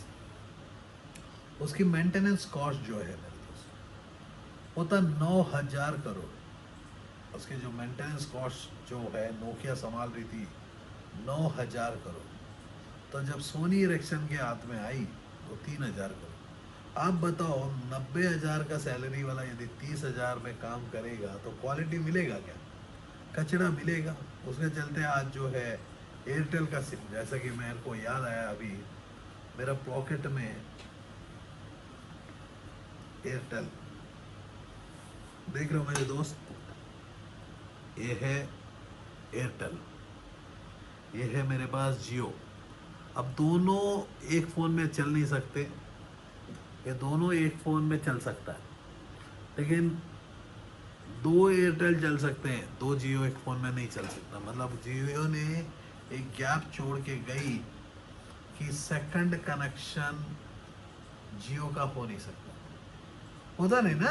उसकी मेंटेनेंस कॉस्ट जो है मेरे दोस्त, होता 9,000 करोड़। उसके जो मेंटेनेंस कॉस्ट जो है, नोकिया संभाल रही थी 9,000 करोड़। तो जब सोनी इरेक्शन के हाथ में आई तो 3,000 करोड़। आप बताओ 90,000 का सैलरी वाला यदि 30,000 में काम करेगा तो क्वालिटी मिलेगा क्या? कचरा मिलेगा। उसके चलते आज जो है एयरटेल का सिम, जैसा कि मेरे को याद आया अभी, मेरा पॉकेट में एयरटेल देख रहे हो मेरे दोस्त, ये है एयरटेल। ये है मेरे पास जियो। अब दोनों एक फ़ोन में चल नहीं सकते, ये दोनों एक फ़ोन में चल सकता है, लेकिन दो एयरटेल चल सकते हैं, दो जियो एक फ़ोन में नहीं चल सकता। मतलब जियो ने एक गैप छोड़ के गई कि सेकंड कनेक्शन जियो का हो नहीं सकता। होता नहीं ना,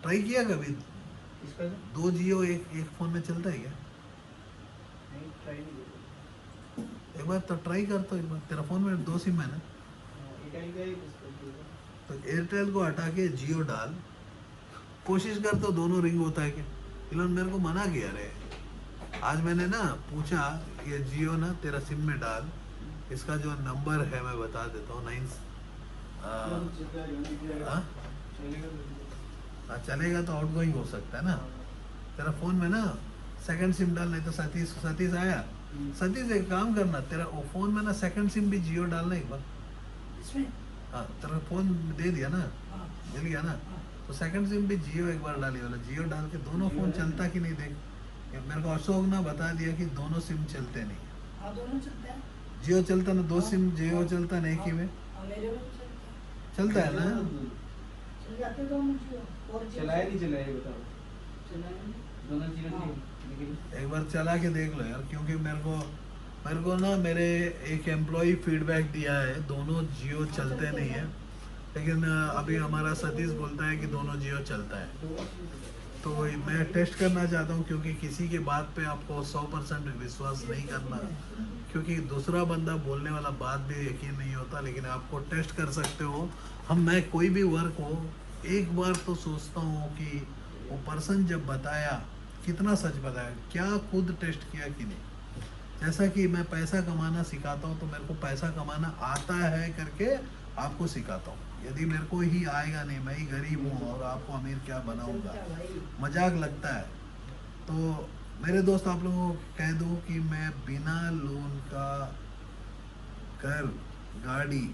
ट्राई किया कभी? इसका दो जियो एक एक फ़ोन में चलता है क्या? नहीं ट्राई नहीं किया। एक बार तो ट्राई कर, तो एक बार, तेरा फ़ोन में दो सिम है ना, एयरटेल का ही इसका किया। तो एयरटेल को हटा के जियो डाल, कोशिश कर तो दोनों रिंग होता है क्या? इन्होंने मेरे को मना किया रे। आज मैंने ना पूछा, ये जियो ना तेरा सिम में डाल, इसका जो नंबर है मैं बता देता हूँ, हाँ चलेगा तो आउट गोइंग हो सकता है ना। तेरा फ़ोन में ना सेकंड सिम डाल, नहीं तो सतीश सतीश आया, सतीश एक काम करना, तेरा वो फ़ोन में ना सेकंड सिम भी जियो डालना एक बार। इसमें हाँ तेरा फ़ोन दे दिया ना, हाँ, मिल गया ना, हाँ, तो सेकंड सिम भी जियो एक बार डालिए वाला, जियो डाल के दोनों फ़ोन चलता कि नहीं देख। ये मेरे को अशोक ना बता दिया कि दोनों सिम चलते नहीं, हाँ, दोनों चलते हैं। जियो चलता ना, दो हाँ, सिम जियो हाँ, चलता ना, एक ही में हाँ, मेरे में भी चलते हैं। चलता है ना। चल जाते दोनों जियो और जियो चलाया नहीं चलाया ये बताओ। चलाया नहीं। दोनों जीरो हाँ। थे लेकिन एक बार चला के देख लो यार, क्योंकि मेरे को ना मेरे एक एम्प्लॉय फीडबैक दिया है दोनों जियो चलते नहीं है, लेकिन अभी हमारा सतीश बोलता है कि दोनों जियो चलता है। तो मैं टेस्ट करना चाहता हूँ, क्योंकि किसी की बात पे आपको 100% विश्वास नहीं करना, क्योंकि दूसरा बंदा बोलने वाला बात भी यकीन नहीं होता, लेकिन आपको टेस्ट कर सकते हो। मैं कोई भी वर्क हो, एक बार तो सोचता हूँ कि वो पर्सन जब बताया कितना सच बताया, क्या खुद टेस्ट किया कि नहीं। जैसा कि मैं पैसा कमाना सिखाता हूँ, तो मेरे को पैसा कमाना आता है करके आपको सिखाता हूँ। यदि मेरे को ही आएगा नहीं, मैं ही गरीब हूँ और आपको अमीर क्या बनाऊंगा, चलता है भाई। मजाक लगता है। तो मेरे दोस्त आप लोगों को कह दूँ कि मैं बिना लोन का घर गाड़ी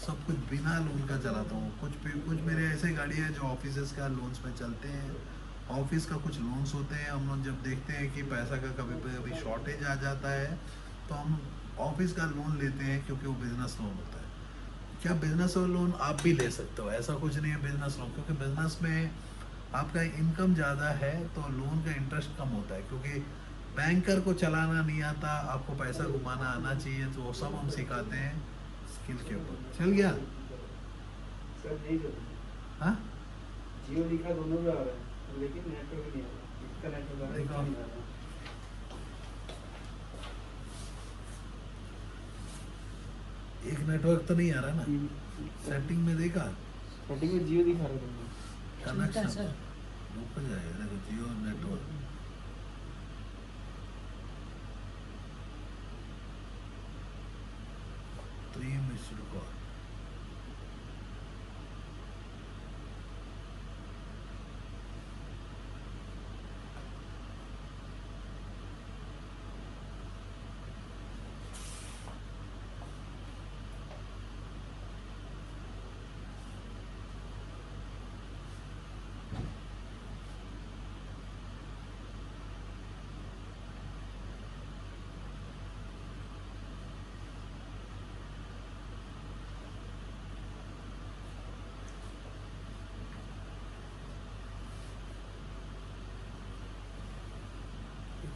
सब कुछ बिना लोन का चलाता हूँ। कुछ मेरे ऐसे गाड़ी है जो ऑफिस का लोन्स में चलते हैं, ऑफिस का कुछ लोन्स होते हैं। हम लोग जब देखते हैं कि पैसा का कभी कभी शॉर्टेज आ जाता है, तो हम ऑफिस का लोन लेते हैं, क्योंकि वो बिजनेस लोन होता है। क्या बिजनेस लोन आप भी ले सकते हो, ऐसा कुछ नहीं है बिजनेस लोन, क्योंकि बिजनेस में आपका इनकम ज़्यादा है तो लोन का इंटरेस्ट कम होता है, क्योंकि बैंकर को चलाना नहीं आता, आपको पैसा घुमाना आना चाहिए, तो वो सब हम सिखाते हैं स्किल के ऊपर। चल गया? सर नहीं चलता। हाँ जियो लिखा दोनों पे आ रहा है लेकिन नेटवर्क नहीं आ रहा। इसका नेटवर्क आ रहा है, इसका नहीं आ रहा। एक नेटवर्क तो नहीं आ रहा ना, सेटिंग में देखा सेटिंग में जियो दिखा रहा है तुमने। चलता है कनेक्शन सर। रुक जाएगा, देखो जियो नेटवर्क 3 मिस्ड कॉल।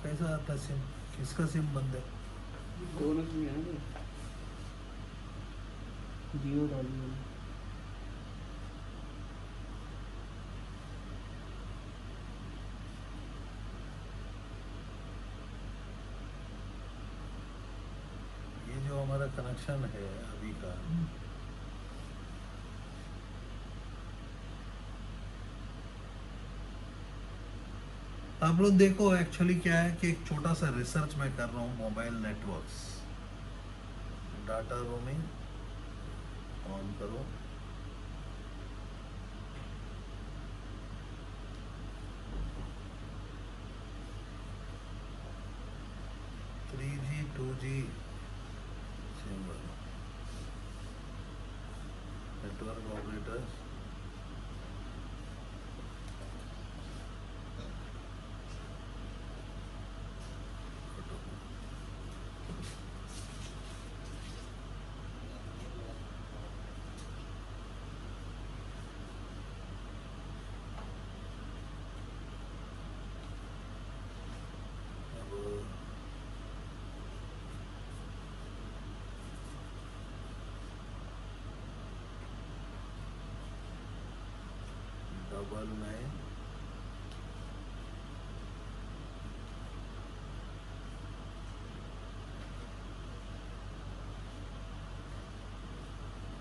कैसा आता सिम, किसका सिम बंद है? दोनों में है ना जियो डालिए। ये जो हमारा कनेक्शन है अभी का, आप लोग देखो एक्चुअली क्या है कि एक छोटा सा रिसर्च मैं कर रहा हूँ mobile networks. Data roaming on करो, three G 2G network operators, मालूम है।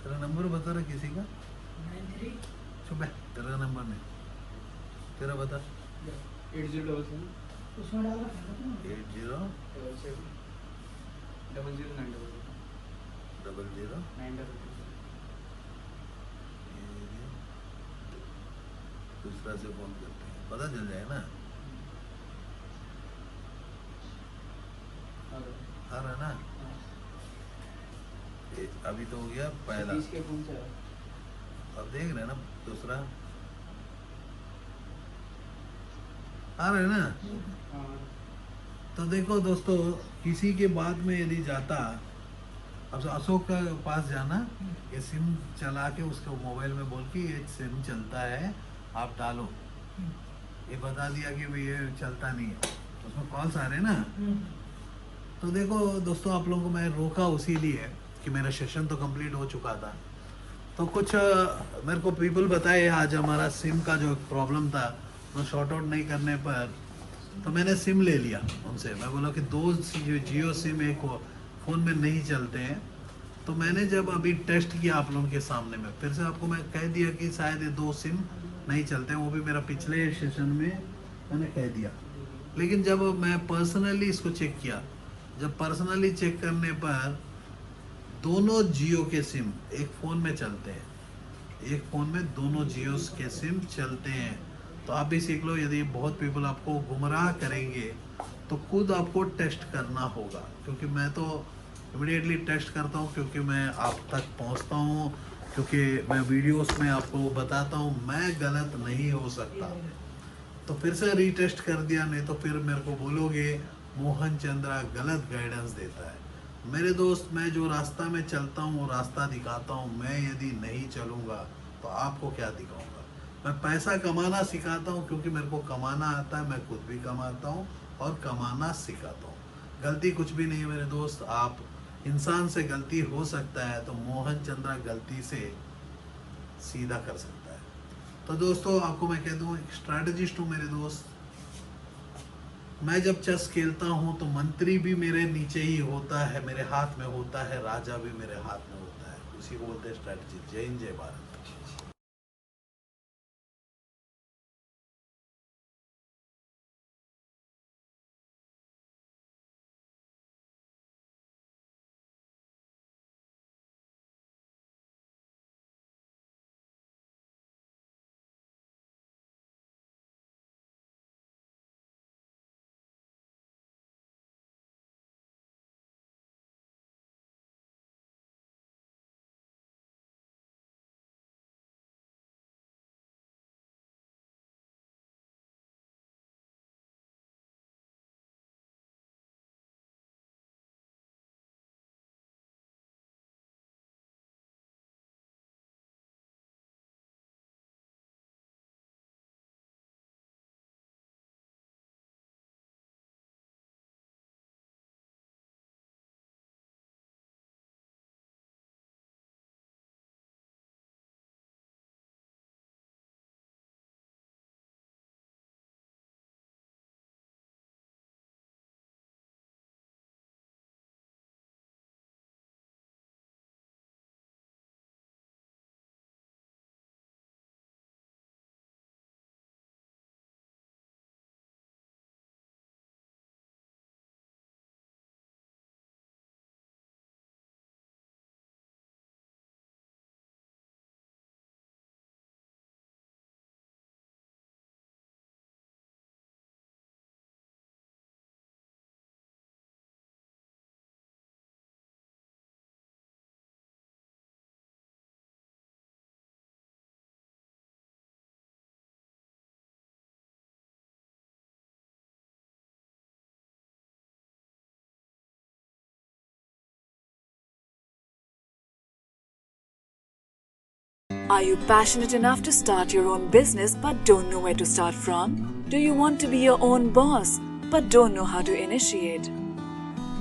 तेरा नंबर बता रहा किसी का? 93 चुप है, तेरा नंबर नहीं, तेरा बता। 8077 उसमें डाल रखा है ना 80 00 दूसरा से फोन करते हैं, पता चल जाए ना। आ रहा ना? अभी तो हो गया पहला, के फोन से अब देख रहे हैं ना दूसरा आ रहा है ना। हाँ तो देखो दोस्तों, किसी के बाद में यदि जाता, अब अशोक का पास जाना, ये सिम चला के उसको मोबाइल में बोल के ये सिम चलता है आप डालो, ये बता दिया कि भाई ये चलता नहीं है, उसमें कॉल्स आ रहे हैं ना। तो देखो दोस्तों, आप लोगों को मैं रोका उसी लिए कि मेरा सेशन तो कंप्लीट हो चुका था। तो कुछ मेरे को पीपल बताए आज हमारा सिम का जो प्रॉब्लम था वो शॉर्ट आउट नहीं करने पर, तो मैंने सिम ले लिया उनसे। मैं बोला कि दो जियो सिम एक फ़ोन में नहीं चलते हैं। तो मैंने जब अभी टेस्ट किया आप लोगों के सामने में, फिर से आपको मैं कह दिया कि शायद ये दो सिम नहीं चलते हैं, वो भी मेरा पिछले सेशन में मैंने कह दिया। लेकिन जब मैं पर्सनली इसको चेक किया, जब पर्सनली चेक करने पर दोनों जियो के सिम एक फ़ोन में चलते हैं, एक फ़ोन में दोनों जियो के सिम चलते हैं। तो आप भी सीख लो, यदि बहुत पीपल आपको गुमराह करेंगे तो खुद आपको टेस्ट करना होगा, क्योंकि मैं तो इमीडिएटली टेस्ट करता हूँ, क्योंकि मैं आप तक पहुँचता हूँ, क्योंकि मैं वीडियोस में आपको बताता हूँ मैं गलत नहीं हो सकता। तो फिर से रीटेस्ट कर दिया, नहीं तो फिर मेरे को बोलोगे मोहन चंद्रा गलत गाइडेंस देता है। मेरे दोस्त, मैं जो रास्ता में चलता हूँ वो रास्ता दिखाता हूँ। मैं यदि नहीं चलूँगा तो आपको क्या दिखाऊंगा? मैं पैसा कमाना सिखाता हूँ, क्योंकि मेरे को कमाना आता है, मैं खुद भी कमाता हूँ और कमाना सिखाता हूँ। गलती कुछ भी नहीं है मेरे दोस्त, आप इंसान से गलती हो सकता है, तो मोहन चंद्रा गलती से सीधा कर सकता है। तो दोस्तों, आपको मैं कह दूँ, एक स्ट्रैटेजिस्ट हूँ मेरे दोस्त। मैं जब चेस खेलता हूँ तो मंत्री भी मेरे नीचे ही होता है, मेरे हाथ में होता है, राजा भी मेरे हाथ में होता है। उसी को बोलते हैं स्ट्रैटेजी। जय हिंद, जय Bharat. Are you passionate enough to start your own business but don't know where to start from? Do you want to be your own boss but don't know how to initiate?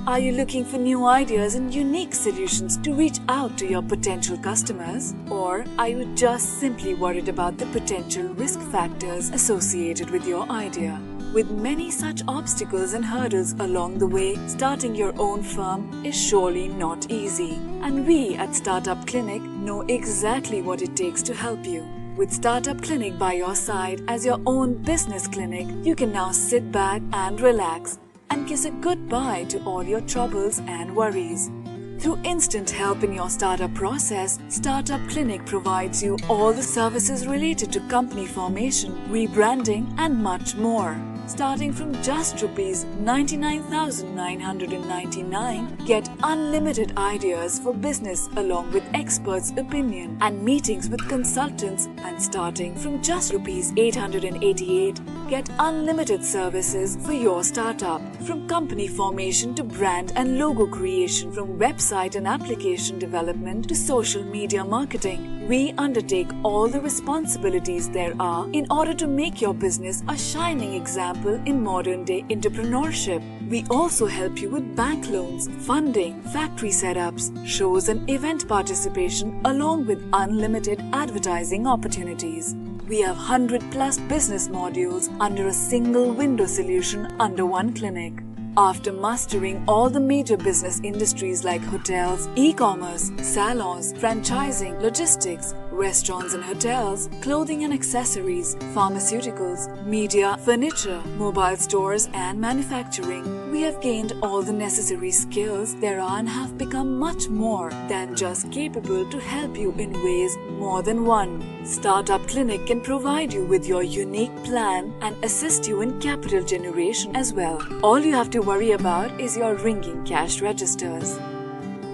Are you looking for new ideas and unique solutions to reach out to your potential customers? Or are you just simply worried about the potential risk factors associated with your idea? With many such obstacles and hurdles along the way, starting your own firm is surely not easy. And we at Startup Clinic know exactly what it takes to help you. With Startup Clinic by your side as your own business clinic, you can now sit back and relax and kiss a goodbye to all your troubles and worries. Through instant help in your startup process, Startup Clinic provides you all the services related to company formation, rebranding and much more. Starting from just Rs 99,999, get unlimited ideas for business along with experts' opinion and meetings with consultants, and starting from just Rs 888, get unlimited services for your startup. From company formation to brand and logo creation, from website and application development to social media marketing, we undertake all the responsibilities there are in order to make your business a shining example in modern-day entrepreneurship. We also help you with bank loans, funding, factory setups, shows and event participation along with unlimited advertising opportunities. We have 100+ business modules under a single window solution under one clinic. After mastering all the major business industries like hotels, e-commerce, salons, franchising, logistics, restaurants and hotels, clothing and accessories, pharmaceuticals, media, furniture, mobile stores and manufacturing, we have gained all the necessary skills there are and have become much more than just capable to help you in ways more than one. Startup Clinic can provide you with your unique plan and assist you in capital generation as well. All you have to worry about is your ringing cash registers.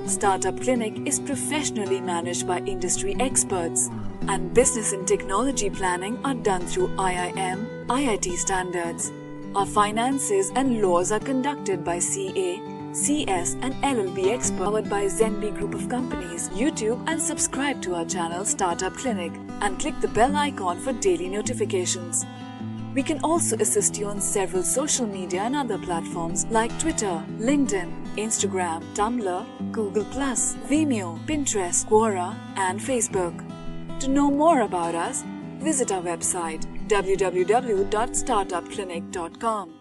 Startup Clinic is professionally managed by industry experts, and business and technology planning are done through IIM, IIT standards. Our finances and laws are conducted by CA, CS and LLB experts, powered by Zenby Group of Companies. YouTube and subscribe to our channel Startup Clinic and click the bell icon for daily notifications. We can also assist you on several social media and other platforms like Twitter, LinkedIn, Instagram, Tumblr, Google+, Vimeo, Pinterest, Quora and Facebook. To know more about us, visit our website www.startupclinic.com.